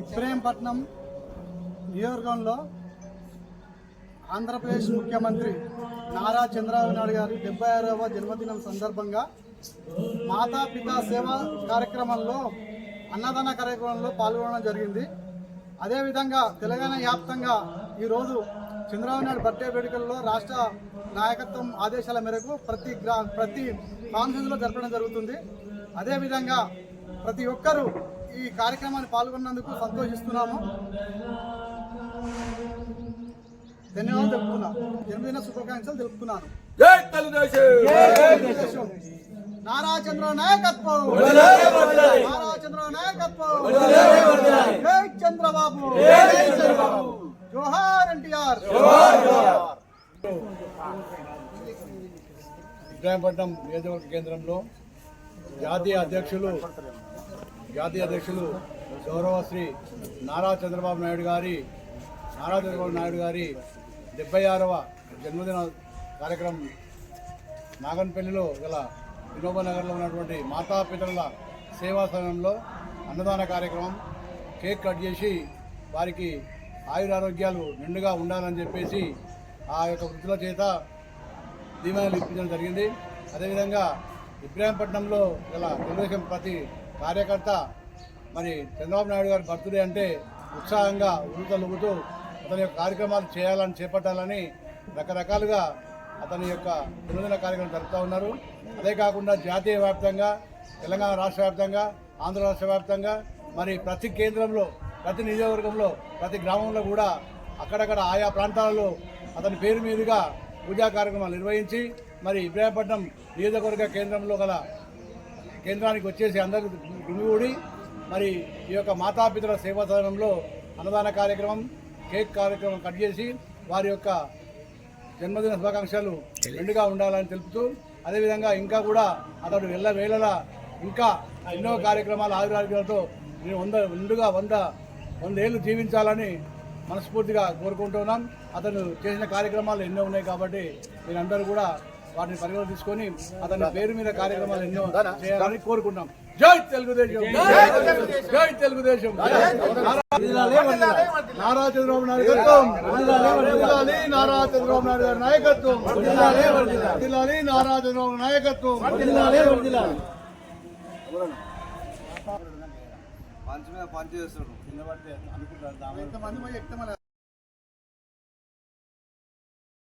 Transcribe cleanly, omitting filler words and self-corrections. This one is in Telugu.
ఇబ్రహీంపట్నం నియోజకవర్గంలో ఆంధ్రప్రదేశ్ ముఖ్యమంత్రి నారా చంద్రబాబు నాయుడు గారి 76వ జన్మదినం సందర్భంగా మాతాపితా సేవా కార్యక్రమంలో అన్నదాన కార్యక్రమంలో పాల్గొనడం జరిగింది. అదేవిధంగా తెలంగాణ వ్యాప్తంగా ఈరోజు చంద్రబాబు నాయుడు బర్త్డే వేడుకల్లో రాష్ట్ర నాయకత్వం ఆదేశాల మేరకు ప్రతి కాన్ఫరెన్స్లో జరపడం జరుగుతుంది. అదేవిధంగా ప్రతి ఒక్కరూ ఈ కార్యక్రమాన్ని పాల్గొన్నందుకు సంతోషిస్తున్నాము. ధన్యవాదాలు తెలుపుతున్నాను. జన్మదిన శుభాకాంక్షలు తెలుపుతున్నాను. జై తెలుగుదేశం. నారా చంద్రబాబు నాయకత్వం, నారా చంద్రబాబు నాయకత్వం, జై చంద్రబాబు, జోహార్ ఎన్టీఆర్. ఇబ్రహీంపట్నం నియోజకవర్గ కేంద్రంలో జాతీయ అధ్యక్షులు గౌరవ శ్రీ నారా చంద్రబాబు నాయుడు గారి 76వ జన్మదిన కార్యక్రమం నాగన్పల్లిలో గల వినోబా నగర్లో ఉన్నటువంటి మాతాపితరుల సేవా సమయంలో అన్నదాన కార్యక్రమం కేక్ కట్ చేసి వారికి ఆయురారోగ్యాలు నిండుగా ఉండాలని చెప్పేసి ఆ యొక్క వృద్ధుల చేత దీవెనలు ఇప్పించడం జరిగింది. అదేవిధంగా ఇబ్రహీంపట్నంలో గల తెలుగుదేశం ప్రతి కార్యకర్త మరి చంద్రబాబు నాయుడు గారి బర్త్డే అంటే ఉత్సాహంగా ఉరుతలుగుతూ అతని యొక్క కార్యక్రమాలు చేపట్టాలని రకరకాలుగా అతని యొక్క జన్మదిన కార్యక్రమం జరుపుతూ ఉన్నారు. అదే కాకుండా జాతీయ వ్యాప్తంగా, తెలంగాణ రాష్ట్ర వ్యాప్తంగా, ఆంధ్ర రాష్ట్ర వ్యాప్తంగా మరి ప్రతి కేంద్రంలో, ప్రతి నియోజకవర్గంలో, ప్రతి గ్రామంలో కూడా అక్కడక్కడ ఆయా ప్రాంతాలలో అతని పేరు మీదుగా పూజా కార్యక్రమాలు నిర్వహించి మరి ఇబ్రహీంపట్నం నియోజకవర్గ కేంద్రంలో గల కేంద్రానికి వచ్చేసి అందరూ గుమిగూడి మరి ఈ యొక్క మాతాపితల సేవా సదనంలో అన్నదాన కార్యక్రమం, కేక్ కార్యక్రమం కట్ చేసి వారి యొక్క జన్మదిన శుభాకాంక్షలు నిండుగా ఉండాలని తెలుపుతూ, అదేవిధంగా ఇంకా కూడా అతడు వేళలా ఇంకా ఎన్నో కార్యక్రమాలు ఆయురారోగ్యాలతో నిండుగా 100 ఏళ్ళు జీవించాలని మనస్ఫూర్తిగా కోరుకుంటున్నాం. అతను చేసిన కార్యక్రమాలు ఎన్నో ఉన్నాయి కాబట్టి మీరందరూ కూడా వాటిని పరిగణలో తీసుకొని అతని పేరు మీద కార్యక్రమాలు ఎన్నో చేయాలని కోరుకుంటున్నాం. జై తెలుగుదేశం, జై తెలుగుదేశం. నారా చంద్రబాబు నాయుడు నాయకత్వం, నారా చంద్రబాబు నాయుడు గారి నాయకత్వం, నారా చంద్రబాబు నాయకత్వం. పంచ చేస్తాడు. ఎంతమంది పోయి ఎక్తమని